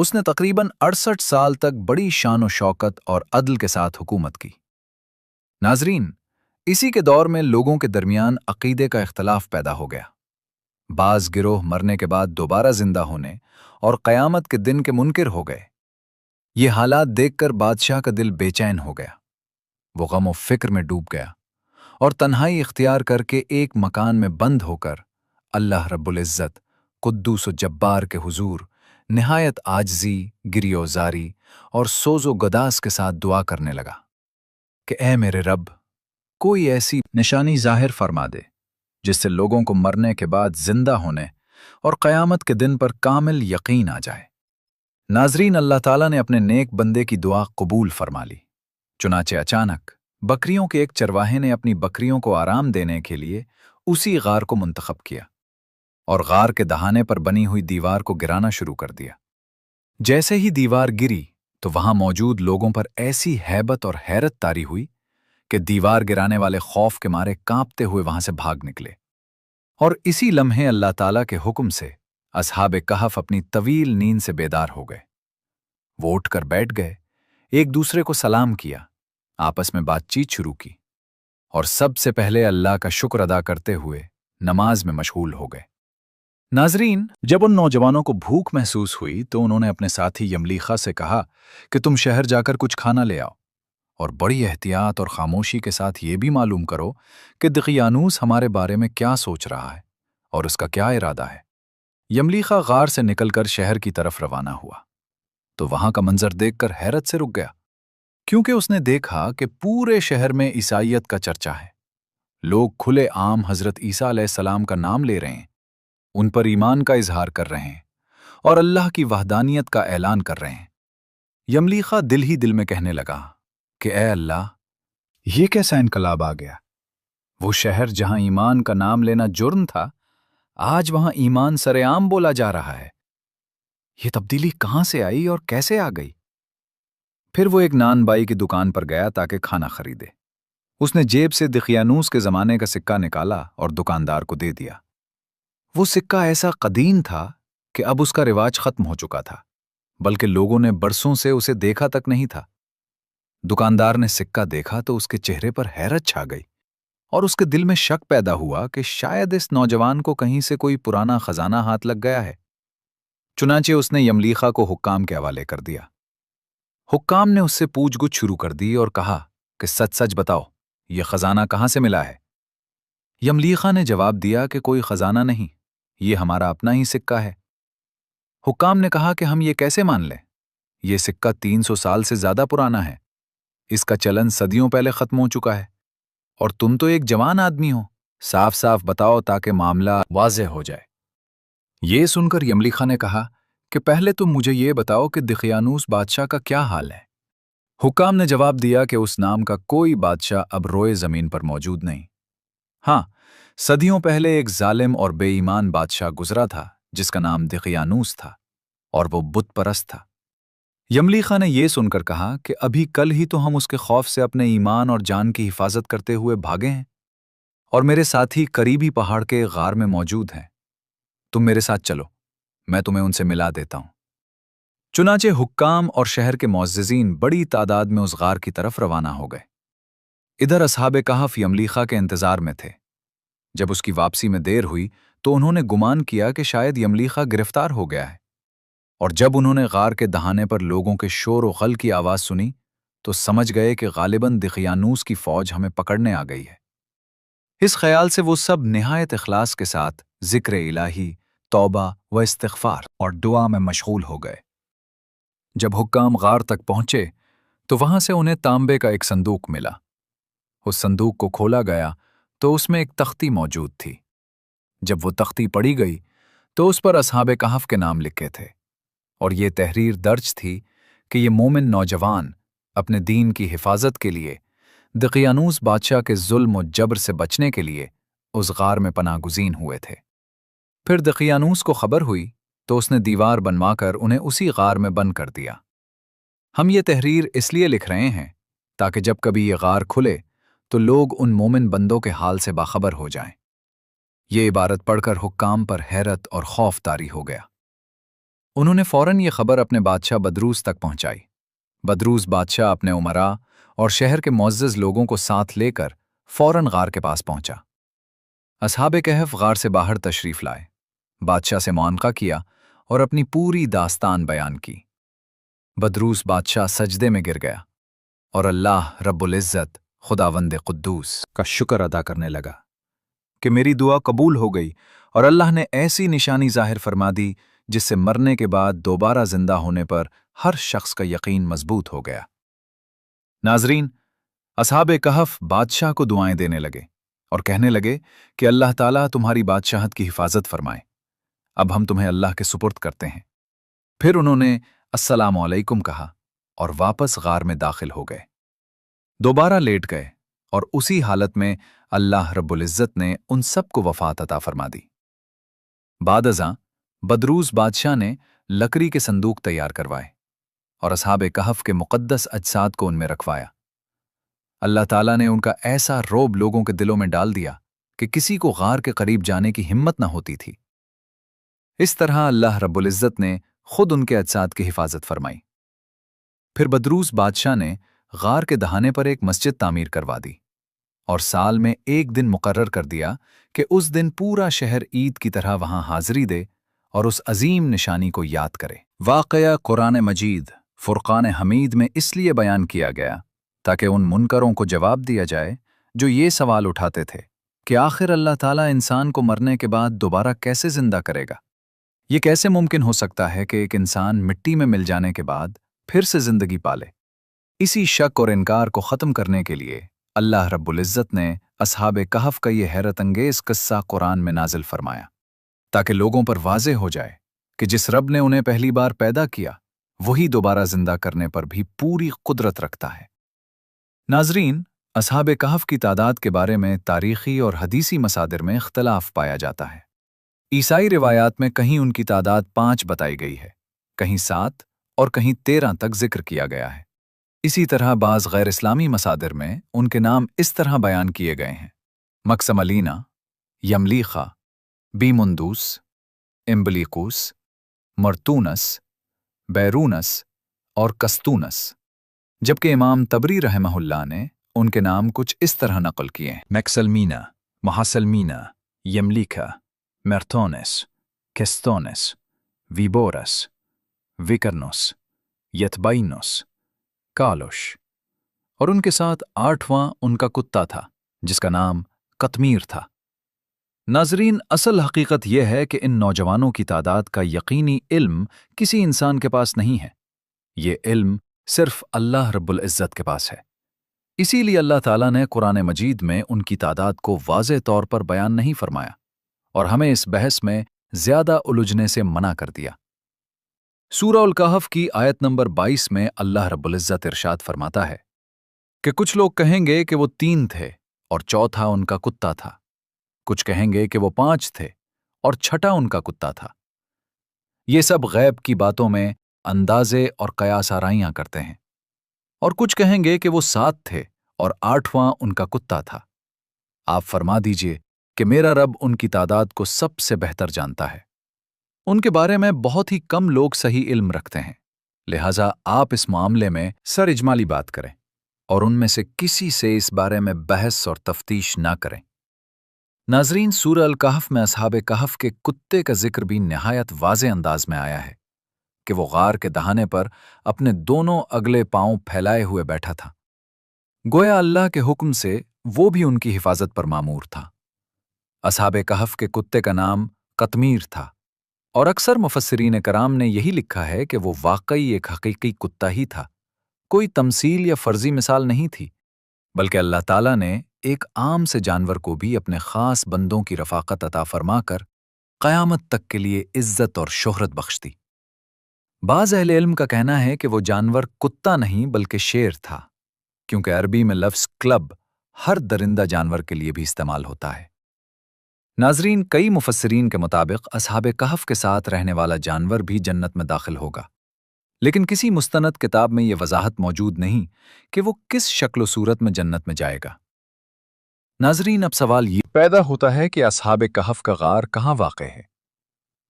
اس نے تقریباً 68 سال تک بڑی شان و شوکت اور عدل کے ساتھ حکومت کی۔ ناظرین، اسی کے دور میں لوگوں کے درمیان عقیدے کا اختلاف پیدا ہو گیا۔ بعض گروہ مرنے کے بعد دوبارہ زندہ ہونے اور قیامت کے دن کے منکر ہو گئے۔ یہ حالات دیکھ کر بادشاہ کا دل بے چین ہو گیا۔ وہ غم و فکر میں ڈوب گیا اور تنہائی اختیار کر کے ایک مکان میں بند ہو کر اللہ رب العزت قدوس و جبار کے حضور نہایت عاجزی، گریہ زاری اور سوز و گداز کے ساتھ دعا کرنے لگا کہ اے میرے رب، کوئی ایسی نشانی ظاہر فرما دے جس سے لوگوں کو مرنے کے بعد زندہ ہونے اور قیامت کے دن پر کامل یقین آ جائے۔ ناظرین، اللہ تعالیٰ نے اپنے نیک بندے کی دعا قبول فرما لی۔ چنانچہ اچانک بکریوں کے ایک چرواہے نے اپنی بکریوں کو آرام دینے کے لیے اسی غار کو منتخب کیا اور غار کے دہانے پر بنی ہوئی دیوار کو گرانا شروع کر دیا۔ جیسے ہی دیوار گری تو وہاں موجود لوگوں پر ایسی ہیبت اور حیرت طاری ہوئی کہ دیوار گرانے والے خوف کے مارے کانپتے ہوئے وہاں سے بھاگ نکلے، اور اسی لمحے اللہ تعالیٰ کے حکم سے اصحاب کہف اپنی طویل نیند سے بیدار ہو گئے۔ وہ اٹھ کر بیٹھ گئے، ایک دوسرے کو سلام کیا، آپس میں بات چیت شروع کی اور سب سے پہلے اللہ کا شکر ادا کرتے ہوئے نماز میں مشغول ہو گئے۔ ناظرین، جب ان نوجوانوں کو بھوک محسوس ہوئی تو انہوں نے اپنے ساتھی یملیخا سے کہا کہ تم شہر جا کر کچھ کھانا لے آؤ اور بڑی احتیاط اور خاموشی کے ساتھ یہ بھی معلوم کرو کہ دقیانوس ہمارے بارے میں کیا سوچ رہا ہے اور اس کا کیا ارادہ ہے۔ یملیخا غار سے نکل کر شہر کی طرف روانہ ہوا تو وہاں کا منظر دیکھ کر حیرت سے رک گیا، کیونکہ اس نے دیکھا کہ پورے شہر میں عیسائیت کا چرچا ہے۔ لوگ کھلے عام حضرت عیسیٰ علیہ السلام کا نام لے رہے ہیں، ان پر ایمان کا اظہار کر رہے ہیں اور اللہ کی وحدانیت کا اعلان کر رہے ہیں۔ یملیخا دل ہی دل میں کہنے لگا کہ اے اللہ، یہ کیسا انقلاب آ گیا؟ وہ شہر جہاں ایمان کا نام لینا جرم تھا، آج وہاں ایمان سر عام بولا جا رہا ہے۔ یہ تبدیلی کہاں سے آئی اور کیسے آ گئی؟ پھر وہ ایک نان بائی کی دکان پر گیا تاکہ کھانا خریدے۔ اس نے جیب سے دقیانوس کے زمانے کا سکہ نکالا اور دکاندار کو دے دیا۔ وہ سکہ ایسا قدیم تھا کہ اب اس کا رواج ختم ہو چکا تھا، بلکہ لوگوں نے برسوں سے اسے دیکھا تک نہیں تھا۔ دکاندار نے سکہ دیکھا تو اس کے چہرے پر حیرت چھا گئی اور اس کے دل میں شک پیدا ہوا کہ شاید اس نوجوان کو کہیں سے کوئی پرانا خزانہ ہاتھ لگ گیا ہے۔ چنانچہ اس نے یملیخا کو حکام کے حوالے کر دیا۔ حکام نے اس سے پوچھ گچھ شروع کر دی اور کہا کہ سچ سچ بتاؤ، یہ خزانہ کہاں سے ملا ہے؟ یملیخا نے جواب دیا کہ کوئی خزانہ نہیں، یہ ہمارا اپنا ہی سکہ ہے۔ حکام نے کہا کہ ہم یہ کیسے مان لیں؟ یہ سکہ 300 سال سے زیادہ پرانا ہے، اس کا چلن صدیوں پہلے ختم ہو چکا ہے، اور تم تو ایک جوان آدمی ہو، صاف صاف بتاؤ تاکہ معاملہ واضح ہو جائے۔ یہ سن کر یملیخا نے کہا کہ پہلے تم مجھے یہ بتاؤ کہ دقیانوس بادشاہ کا کیا حال ہے؟ حکام نے جواب دیا کہ اس نام کا کوئی بادشاہ اب روئے زمین پر موجود نہیں۔ ہاں، صدیوں پہلے ایک ظالم اور بے ایمان بادشاہ گزرا تھا جس کا نام دقیانوس تھا، اور وہ بت پرست تھا۔ یملیخا نے یہ سن کر کہا کہ ابھی کل ہی تو ہم اس کے خوف سے اپنے ایمان اور جان کی حفاظت کرتے ہوئے بھاگے ہیں، اور میرے ساتھی قریبی پہاڑ کے غار میں موجود ہیں۔ تم میرے ساتھ چلو، میں تمہیں ان سے ملا دیتا ہوں۔ چنانچہ حکام اور شہر کے معززین بڑی تعداد میں اس غار کی طرف روانہ ہو گئے۔ ادھر اصحاب کہف یملیخا کے انتظار میں تھے۔ جب اس کی واپسی میں دیر ہوئی تو انہوں نے گمان کیا کہ شاید یملیخا گرفتار ہو گیا ہے، اور جب انہوں نے غار کے دہانے پر لوگوں کے شور و غل کی آواز سنی تو سمجھ گئے کہ غالباً دقیانوس کی فوج ہمیں پکڑنے آ گئی ہے۔ اس خیال سے وہ سب نہایت اخلاص کے ساتھ ذکر الہی، توبہ و استغفار اور دعا میں مشغول ہو گئے۔ جب حکام غار تک پہنچے تو وہاں سے انہیں تانبے کا ایک صندوق ملا۔ اس صندوق کو کھولا گیا تو اس میں ایک تختی موجود تھی۔ جب وہ تختی پڑھی گئی تو اس پر اصحاب کہف کے نام لکھے تھے، اور یہ تحریر درج تھی کہ یہ مومن نوجوان اپنے دین کی حفاظت کے لیے دقیانوس بادشاہ کے ظلم و جبر سے بچنے کے لیے اس غار میں پناہ گزین ہوئے تھے۔ پھر دقیانوس کو خبر ہوئی تو اس نے دیوار بنوا کر انہیں اسی غار میں بند کر دیا۔ ہم یہ تحریر اس لیے لکھ رہے ہیں تاکہ جب کبھی یہ غار کھلے تو لوگ ان مومن بندوں کے حال سے باخبر ہو جائیں۔ یہ عبارت پڑھ کر حکام پر حیرت اور خوف طاری ہو گیا۔ انہوں نے فوراً یہ خبر اپنے بادشاہ بدروس تک پہنچائی۔ بدروس بادشاہ اپنے امراء اور شہر کے معزز لوگوں کو ساتھ لے کر فوراً غار کے پاس پہنچا۔ اصحاب کہف غار سے باہر تشریف لائے، بادشاہ سے معانقہ کیا اور اپنی پوری داستان بیان کی۔ بدروس بادشاہ سجدے میں گر گیا اور اللہ رب العزت خداوند قدوس کا شکر ادا کرنے لگا کہ میری دعا قبول ہو گئی، اور اللہ نے ایسی نشانی ظاہر فرما دی جس سے مرنے کے بعد دوبارہ زندہ ہونے پر ہر شخص کا یقین مضبوط ہو گیا۔ ناظرین، اصحاب کہف بادشاہ کو دعائیں دینے لگے اور کہنے لگے کہ اللہ تعالیٰ تمہاری بادشاہت کی حفاظت فرمائے، اب ہم تمہیں اللہ کے سپرد کرتے ہیں۔ پھر انہوں نے السلام علیکم کہا اور واپس غار میں داخل ہو گئے، دوبارہ لیٹ گئے، اور اسی حالت میں اللہ رب العزت نے ان سب کو وفات عطا فرما دی۔ بعد ازاں بدروس بادشاہ نے لکڑی کے صندوق تیار کروائے اور اصحاب کہف کے مقدس اجساد کو ان میں رکھوایا۔ اللہ تعالیٰ نے ان کا ایسا روب لوگوں کے دلوں میں ڈال دیا کہ کسی کو غار کے قریب جانے کی ہمت نہ ہوتی تھی۔ اس طرح اللہ رب العزت نے خود ان کے اجساد کی حفاظت فرمائی۔ پھر بدروس بادشاہ نے غار کے دہانے پر ایک مسجد تعمیر کروا دی اور سال میں ایک دن مقرر کر دیا کہ اس دن پورا شہر عید کی طرح وہاں حاضری دے اور اس عظیم نشانی کو یاد کرے۔ واقعہ قرآن مجید فرقان حمید میں اس لیے بیان کیا گیا تاکہ ان منکروں کو جواب دیا جائے جو یہ سوال اٹھاتے تھے کہ آخر اللہ تعالیٰ انسان کو مرنے کے بعد دوبارہ کیسے زندہ کرے گا؟ یہ کیسے ممکن ہو سکتا ہے کہ ایک انسان مٹی میں مل جانے کے بعد پھر سے زندگی پالے؟ اسی شک اور انکار کو ختم کرنے کے لیے اللہ رب العزت نے اصحاب کہف کا یہ حیرت انگیز قصہ قرآن میں نازل فرمایا تاکہ لوگوں پر واضح ہو جائے کہ جس رب نے انہیں پہلی بار پیدا کیا وہی دوبارہ زندہ کرنے پر بھی پوری قدرت رکھتا ہے۔ ناظرین، اصحاب کہف کی تعداد کے بارے میں تاریخی اور حدیثی مصادر میں اختلاف پایا جاتا ہے۔ عیسائی روایات میں کہیں ان کی تعداد 5 بتائی گئی ہے، کہیں 7 اور کہیں 13 تک ذکر کیا گیا ہے۔ اسی طرح بعض غیر اسلامی مصادر میں ان کے نام اس طرح بیان کیے گئے ہیں: مکسملینا، یملیخا، بیمندوس، امبلیقوس، مرتونس، بیرونس اور کستونس، جبکہ امام طبری رحمہ اللہ نے ان کے نام کچھ اس طرح نقل کیے ہیں: میکسلمینا، محسلمینا، یملیکا، مرتونس، کستونس، ویبورس، ویکرنوس، یتبائنوس، کالوش، اور ان کے ساتھ 8واں ان کا کتا تھا جس کا نام قطمیر تھا۔ ناظرین، اصل حقیقت یہ ہے کہ ان نوجوانوں کی تعداد کا یقینی علم کسی انسان کے پاس نہیں ہے، یہ علم صرف اللہ رب العزت کے پاس ہے۔ اسی لیے اللہ تعالیٰ نے قرآن مجید میں ان کی تعداد کو واضح طور پر بیان نہیں فرمایا اور ہمیں اس بحث میں زیادہ الجھنے سے منع کر دیا۔ سورہ الکہف کی آیت نمبر 22 میں اللہ رب العزت ارشاد فرماتا ہے کہ کچھ لوگ کہیں گے کہ وہ 3 تھے اور چوتھا ان کا کتا تھا، کچھ کہیں گے کہ وہ 5 تھے اور چھٹا ان کا کتا تھا۔ یہ سب غیب کی باتوں میں اندازے اور قیاس آرائیاں کرتے ہیں، اور کچھ کہیں گے کہ وہ 7 تھے اور 8واں ان کا کتا تھا۔ آپ فرما دیجئے کہ میرا رب ان کی تعداد کو سب سے بہتر جانتا ہے، ان کے بارے میں بہت ہی کم لوگ صحیح علم رکھتے ہیں، لہٰذا آپ اس معاملے میں سر اجمالی بات کریں اور ان میں سے کسی سے اس بارے میں بحث اور تفتیش نہ کریں۔ ناظرین، سورہ الکہف میں اصحاب کہف کے کتے کا ذکر بھی نہایت واضح انداز میں آیا ہے کہ وہ غار کے دہانے پر اپنے دونوں اگلے پاؤں پھیلائے ہوئے بیٹھا تھا، گویا اللہ کے حکم سے وہ بھی ان کی حفاظت پر مامور تھا۔ اصحاب کہف کے کتے کا نام قطمیر تھا، اور اکثر مفسرین کرام نے یہی لکھا ہے کہ وہ واقعی ایک حقیقی کتا ہی تھا، کوئی تمثیل یا فرضی مثال نہیں تھی، بلکہ اللہ تعالیٰ نے ایک عام سے جانور کو بھی اپنے خاص بندوں کی رفاقت عطا فرما کر قیامت تک کے لیے عزت اور شہرت بخش دی۔ بعض اہل علم کا کہنا ہے کہ وہ جانور کتا نہیں بلکہ شیر تھا، کیونکہ عربی میں لفظ کلب ہر درندہ جانور کے لیے بھی استعمال ہوتا ہے۔ ناظرین، کئی مفسرین کے مطابق اصحاب کہف کے ساتھ رہنے والا جانور بھی جنت میں داخل ہوگا، لیکن کسی مستند کتاب میں یہ وضاحت موجود نہیں کہ وہ کس شکل و صورت میں جنت میں جائے گا۔ ناظرین، اب سوال یہ پیدا ہوتا ہے کہ اصحاب کہف کا غار کہاں واقع ہے؟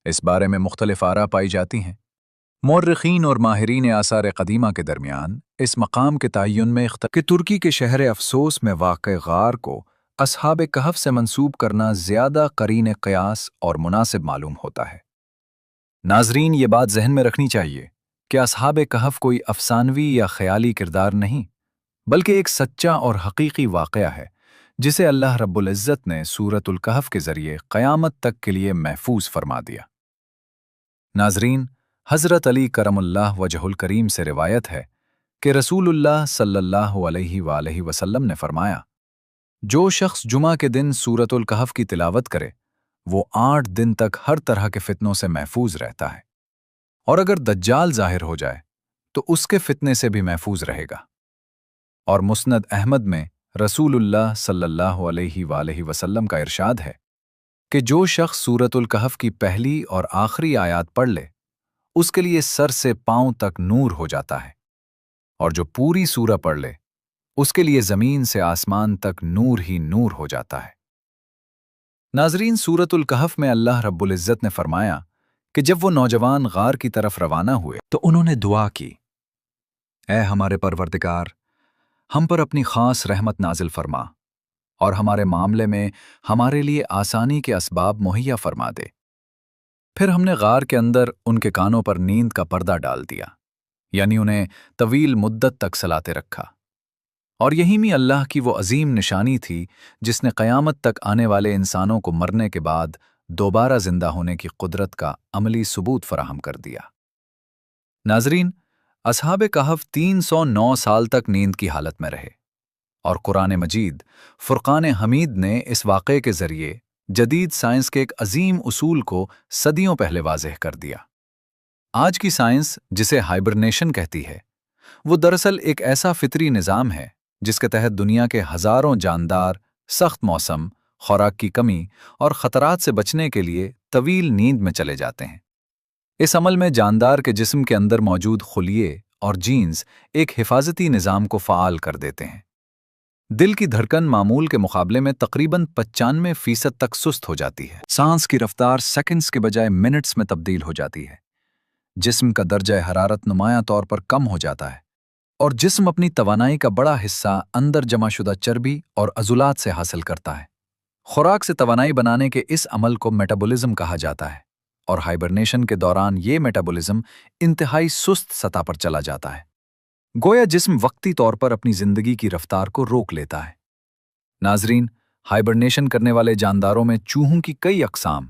اس بارے میں مختلف آراء پائی جاتی ہیں۔ مورخین اور ماہرین آثار قدیمہ کے درمیان اس مقام کے تعین میں کہ ترکی کے شہر افسوس میں واقع غار کو اصحاب کہف سے منسوب کرنا زیادہ قرین قیاس اور مناسب معلوم ہوتا ہے۔ ناظرین، یہ بات ذہن میں رکھنی چاہیے کہ اصحاب کہف کوئی افسانوی یا خیالی کردار نہیں، بلکہ ایک سچا اور حقیقی واقعہ ہے جسے اللہ رب العزت نے سورۃ الکہف کے ذریعے قیامت تک کے لیے محفوظ فرما دیا۔ ناظرین، حضرت علی کرم اللہ وجہ الکریم سے روایت ہے کہ رسول اللہ صلی اللہ علیہ وآلہ وسلم نے فرمایا، جو شخص جمعہ کے دن سورۃ الکہف کی تلاوت کرے وہ 8 دن تک ہر طرح کے فتنوں سے محفوظ رہتا ہے، اور اگر دجال ظاہر ہو جائے تو اس کے فتنے سے بھی محفوظ رہے گا۔ اور مسند احمد میں رسول اللہ صلی اللہ علیہ وآلہ وسلم کا ارشاد ہے کہ جو شخص سورۃ الکہف کی پہلی اور آخری آیات پڑھ لے اس کے لیے سر سے پاؤں تک نور ہو جاتا ہے، اور جو پوری سورہ پڑھ لے اس کے لیے زمین سے آسمان تک نور ہی نور ہو جاتا ہے۔ ناظرین، سورۃ الکہف میں اللہ رب العزت نے فرمایا کہ جب وہ نوجوان غار کی طرف روانہ ہوئے تو انہوں نے دعا کی، اے ہمارے پروردگار، ہم پر اپنی خاص رحمت نازل فرما اور ہمارے معاملے میں ہمارے لیے آسانی کے اسباب مہیا فرما دے۔ پھر ہم نے غار کے اندر ان کے کانوں پر نیند کا پردہ ڈال دیا، یعنی انہیں طویل مدت تک سلاتے رکھا، اور یہی میں اللہ کی وہ عظیم نشانی تھی جس نے قیامت تک آنے والے انسانوں کو مرنے کے بعد دوبارہ زندہ ہونے کی قدرت کا عملی ثبوت فراہم کر دیا۔ ناظرین، اصحاب کہف 309 سال تک نیند کی حالت میں رہے، اور قرآن مجید فرقان حمید نے اس واقعے کے ذریعے جدید سائنس کے ایک عظیم اصول کو صدیوں پہلے واضح کر دیا۔ آج کی سائنس جسے ہائبرنیشن کہتی ہے، وہ دراصل ایک ایسا فطری نظام ہے جس کے تحت دنیا کے ہزاروں جاندار سخت موسم، خوراک کی کمی اور خطرات سے بچنے کے لیے طویل نیند میں چلے جاتے ہیں۔ اس عمل میں جاندار کے جسم کے اندر موجود خلیے اور جینز ایک حفاظتی نظام کو فعال کر دیتے ہیں۔ دل کی دھڑکن معمول کے مقابلے میں تقریباً 95% تک سست ہو جاتی ہے، سانس کی رفتار سیکنڈز کے بجائے منٹس میں تبدیل ہو جاتی ہے، جسم کا درجہ حرارت نمایاں طور پر کم ہو جاتا ہے، اور جسم اپنی توانائی کا بڑا حصہ اندر جمع شدہ چربی اور عضلات سے حاصل کرتا ہے۔ خوراک سے توانائی بنانے کے اس عمل کو میٹابولزم کہا جاتا ہے، اور ہائبرنیشن کے دوران یہ میٹابولزم انتہائی سست سطح پر چلا جاتا ہے، گویا جسم وقتی طور پر اپنی زندگی کی رفتار کو روک لیتا ہے۔ ناظرین، ہائبرنیشن کرنے والے جانداروں میں چوہوں کی کئی اقسام،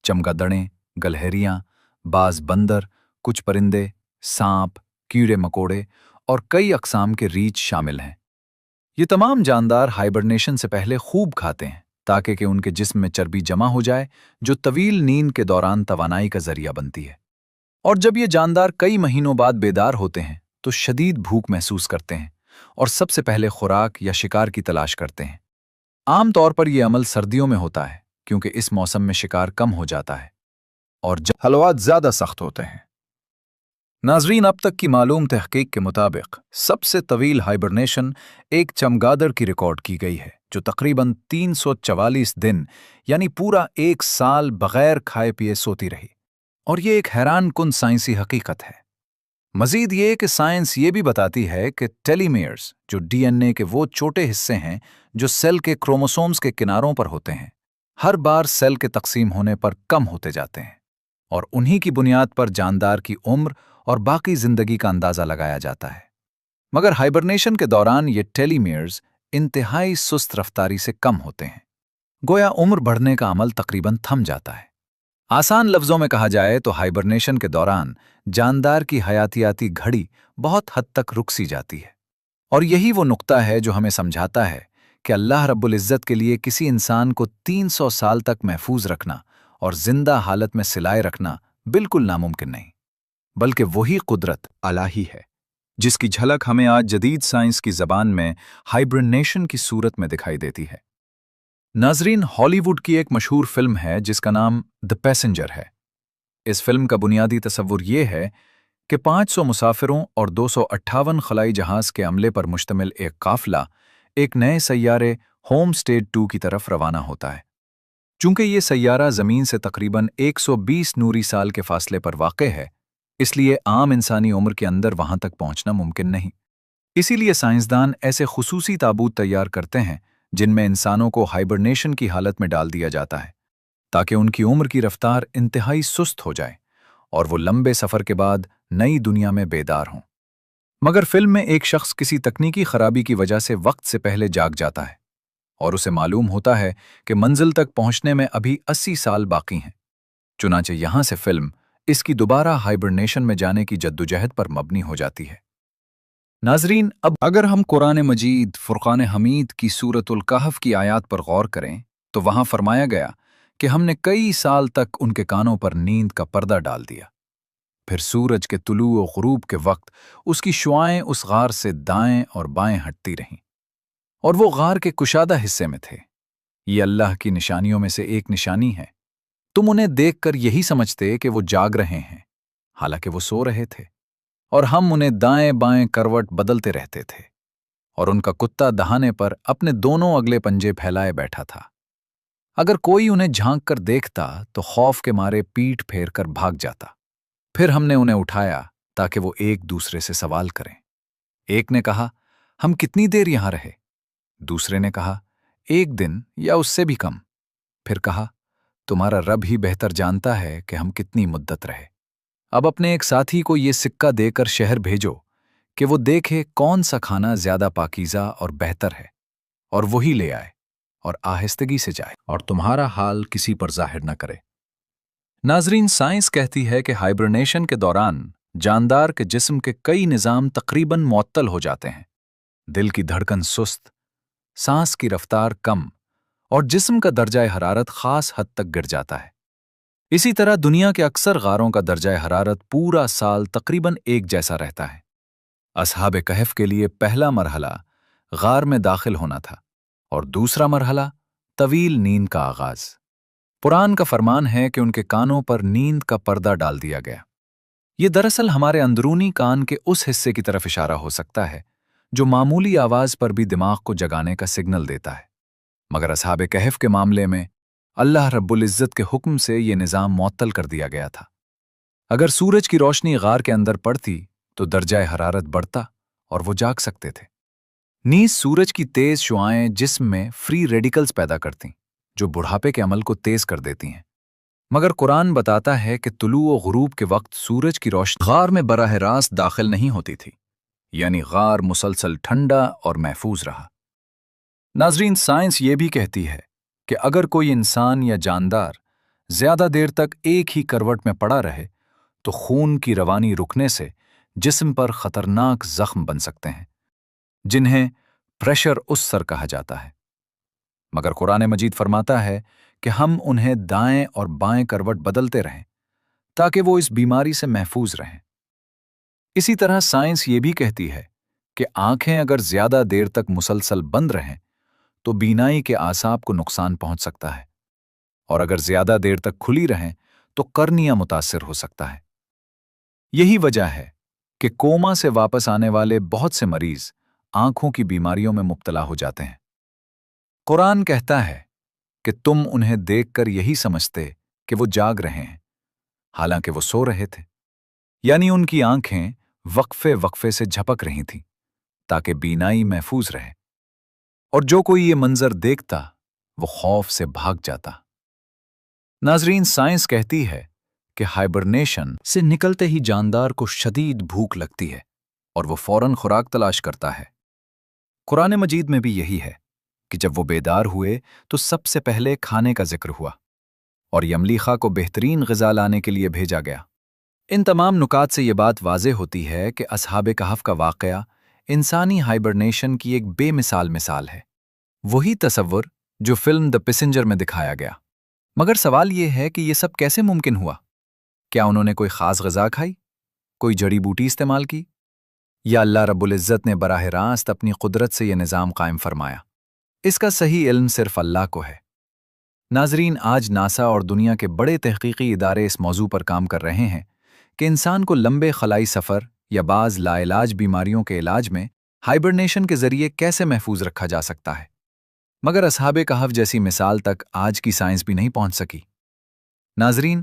چمگادڑیں، گلہریاں، بعض بندر، کچھ پرندے، سانپ، کیڑے مکوڑے اور کئی اقسام کے ریچھ شامل ہیں۔ یہ تمام جاندار ہائبرنیشن سے پہلے خوب کھاتے ہیں تاکہ کہ ان کے جسم میں چربی جمع ہو جائے جو طویل نیند کے دوران توانائی کا ذریعہ بنتی ہے۔ اور جب یہ جاندار کئی مہینوں بعد بیدار ہوتے ہیں تو شدید بھوک محسوس کرتے ہیں اور سب سے پہلے خوراک یا شکار کی تلاش کرتے ہیں۔ عام طور پر یہ عمل سردیوں میں ہوتا ہے کیونکہ اس موسم میں شکار کم ہو جاتا ہے اور حلوات زیادہ سخت ہوتے ہیں۔ ناظرین، اب تک کی معلوم تحقیق کے مطابق سب سے طویل ہائبرنیشن ایک چمگادڑ کی ریکارڈ کی گئی ہے جو تقریباً 344 دن یعنی پورا 1 سال بغیر کھائے پیے سوتی رہی، اور یہ ایک حیران کن سائنسی حقیقت ہے۔ مزید یہ کہ سائنس یہ بھی بتاتی ہے کہ ٹیلیمیئرز جو ڈی این اے کے وہ چھوٹے حصے ہیں جو سیل کے کروموسومز کے کناروں پر ہوتے ہیں، ہر بار سیل کے تقسیم ہونے پر کم ہوتے جاتے ہیں، اور انہی کی بنیاد پر جاندار کی عمر اور باقی زندگی کا اندازہ لگایا جاتا ہے۔ مگر ہائبرنیشن کے دوران یہ ٹیلیمیئرز انتہائی سست رفتاری سے کم ہوتے ہیں، گویا عمر بڑھنے کا عمل تقریباً تھم جاتا ہے۔ آسان لفظوں میں کہا جائے تو ہائبرنیشن کے دوران جاندار کی حیاتیاتی گھڑی بہت حد تک رک سی جاتی ہے، اور یہی وہ نقطہ ہے جو ہمیں سمجھاتا ہے کہ اللہ رب العزت کے لیے کسی انسان کو 300 سال تک محفوظ رکھنا اور زندہ حالت میں سلائے رکھنا بالکل ناممکن نہیں، بلکہ وہی قدرت الہی ہے جس کی جھلک ہمیں آج جدید سائنس کی زبان میں ہائبرنیشن کی صورت میں دکھائی دیتی ہے۔ ناظرین، ہالی ووڈ کی ایک مشہور فلم ہے جس کا نام دی پیسنجر ہے۔ اس فلم کا بنیادی تصور یہ ہے کہ 500 مسافروں اور 258 خلائی جہاز کے عملے پر مشتمل ایک قافلہ ایک نئے سیارے ہوم اسٹیڈ 2 کی طرف روانہ ہوتا ہے۔ چونکہ یہ سیارہ زمین سے تقریباً 120 نوری سال کے فاصلے پر واقع ہے، اس لیے عام انسانی عمر کے اندر وہاں تک پہنچنا ممکن نہیں۔ اسی لیے سائنسدان ایسے خصوصی تابوت تیار کرتے ہیں جن میں انسانوں کو ہائبرنیشن کی حالت میں ڈال دیا جاتا ہے تاکہ ان کی عمر کی رفتار انتہائی سست ہو جائے اور وہ لمبے سفر کے بعد نئی دنیا میں بیدار ہوں۔ مگر فلم میں ایک شخص کسی تکنیکی خرابی کی وجہ سے وقت سے پہلے جاگ جاتا ہے اور اسے معلوم ہوتا ہے کہ منزل تک پہنچنے میں ابھی 80 سال باقی ہیں۔ چنانچہ یہاں سے فلم اس کی دوبارہ ہائبرنیشن میں جانے کی جدوجہد پر مبنی ہو جاتی ہے۔ ناظرین، اب اگر ہم قرآن مجید فرقان حمید کی سورۃ الکہف کی آیات پر غور کریں تو وہاں فرمایا گیا کہ ہم نے کئی سال تک ان کے کانوں پر نیند کا پردہ ڈال دیا۔ پھر سورج کے طلوع و غروب کے وقت اس کی شعاعیں اس غار سے دائیں اور بائیں ہٹتی رہیں اور وہ غار کے کشادہ حصے میں تھے۔ یہ اللہ کی نشانیوں میں سے ایک نشانی ہے۔ تم انہیں دیکھ کر یہی سمجھتے کہ وہ جاگ رہے ہیں، حالانکہ وہ سو رہے تھے، اور ہم انہیں دائیں بائیں کروٹ بدلتے رہتے تھے، اور ان کا کتا دہانے پر اپنے دونوں اگلے پنجے پھیلائے بیٹھا تھا۔ اگر کوئی انہیں جھانک کر دیکھتا تو خوف کے مارے پیٹ پھیر کر بھاگ جاتا۔ پھر ہم نے انہیں اٹھایا تاکہ وہ ایک دوسرے سے سوال کریں۔ ایک نے کہا، ہم کتنی دیر یہاں رہے؟ دوسرے نے کہا، 1 دن یا اس سے بھی کم۔ پھر کہا، تمہارا رب ہی بہتر جانتا ہے کہ ہم کتنی مدت رہے۔ اب اپنے ایک ساتھی کو یہ سکہ دے کر شہر بھیجو کہ وہ دیکھے کون سا کھانا زیادہ پاکیزہ اور بہتر ہے، اور وہی لے آئے اور آہستگی سے جائے اور تمہارا حال کسی پر ظاہر نہ کرے۔ ناظرین، سائنس کہتی ہے کہ ہائبرنیشن کے دوران جاندار کے جسم کے کئی نظام تقریباً معطل ہو جاتے ہیں۔ دل کی دھڑکن سست، سانس کی رفتار کم، اور جسم کا درجہ حرارت خاص حد تک گر جاتا ہے۔ اسی طرح دنیا کے اکثر غاروں کا درجہ حرارت پورا سال تقریباً ایک جیسا رہتا ہے۔ اصحاب کہف کے لیے پہلا مرحلہ غار میں داخل ہونا تھا اور دوسرا مرحلہ طویل نیند کا آغاز۔ قرآن کا فرمان ہے کہ ان کے کانوں پر نیند کا پردہ ڈال دیا گیا۔ یہ دراصل ہمارے اندرونی کان کے اس حصے کی طرف اشارہ ہو سکتا ہے جو معمولی آواز پر بھی دماغ کو جگانے کا سگنل دیتا ہے، مگر اصحاب کہف کے معاملے میں اللہ رب العزت کے حکم سے یہ نظام معطل کر دیا گیا تھا۔ اگر سورج کی روشنی غار کے اندر پڑتی تو درجہ حرارت بڑھتا اور وہ جاگ سکتے تھے۔ نیز سورج کی تیز شعاعیں جسم میں فری ریڈیکلز پیدا کرتیں جو بڑھاپے کے عمل کو تیز کر دیتی ہیں۔ مگر قرآن بتاتا ہے کہ طلوع و غروب کے وقت سورج کی روشنی غار میں براہ راست داخل نہیں ہوتی تھی، یعنی غار مسلسل ٹھنڈا اور محفوظ رہا۔ ناظرین، سائنس یہ بھی کہتی ہے کہ اگر کوئی انسان یا جاندار زیادہ دیر تک ایک ہی کروٹ میں پڑا رہے تو خون کی روانی رکنے سے جسم پر خطرناک زخم بن سکتے ہیں جنہیں پریشر السر کہا جاتا ہے۔ مگر قرآن مجید فرماتا ہے کہ ہم انہیں دائیں اور بائیں کروٹ بدلتے رہیں تاکہ وہ اس بیماری سے محفوظ رہیں۔ اسی طرح سائنس یہ بھی کہتی ہے کہ آنکھیں اگر زیادہ دیر تک مسلسل بند رہیں تو بینائی کے اعصاب کو نقصان پہنچ سکتا ہے، اور اگر زیادہ دیر تک کھلی رہیں تو قرنیہ متاثر ہو سکتا ہے۔ یہی وجہ ہے کہ کوما سے واپس آنے والے بہت سے مریض آنکھوں کی بیماریوں میں مبتلا ہو جاتے ہیں۔ قرآن کہتا ہے کہ تم انہیں دیکھ کر یہی سمجھتے کہ وہ جاگ رہے ہیں، حالانکہ وہ سو رہے تھے، یعنی ان کی آنکھیں وقفے وقفے سے جھپک رہی تھیں تاکہ بینائی محفوظ رہے، اور جو کوئی یہ منظر دیکھتا وہ خوف سے بھاگ جاتا۔ ناظرین، سائنس کہتی ہے کہ ہائبرنیشن سے نکلتے ہی جاندار کو شدید بھوک لگتی ہے اور وہ فوراً خوراک تلاش کرتا ہے۔ قرآن مجید میں بھی یہی ہے کہ جب وہ بیدار ہوئے تو سب سے پہلے کھانے کا ذکر ہوا اور یملیخا کو بہترین غذا لانے کے لیے بھیجا گیا۔ ان تمام نکات سے یہ بات واضح ہوتی ہے کہ اصحاب کہف کا واقعہ انسانی ہائبرنیشن کی ایک بے مثال ہے، وہی تصور جو فلم دی پیسنجر میں دکھایا گیا۔ مگر سوال یہ ہے کہ یہ سب کیسے ممکن ہوا؟ کیا انہوں نے کوئی خاص غذا کھائی، کوئی جڑی بوٹی استعمال کی، یا اللہ رب العزت نے براہ راست اپنی قدرت سے یہ نظام قائم فرمایا؟ اس کا صحیح علم صرف اللہ کو ہے۔ ناظرین، آج ناسا اور دنیا کے بڑے تحقیقی ادارے اس موضوع پر کام کر رہے ہیں کہ انسان کو لمبے خلائی سفر یا بعض لاعلاج بیماریوں کے علاج میں ہائبرنیشن کے ذریعے کیسے محفوظ رکھا جا سکتا ہے، مگر اصحاب کہف جیسی مثال تک آج کی سائنس بھی نہیں پہنچ سکی۔ ناظرین،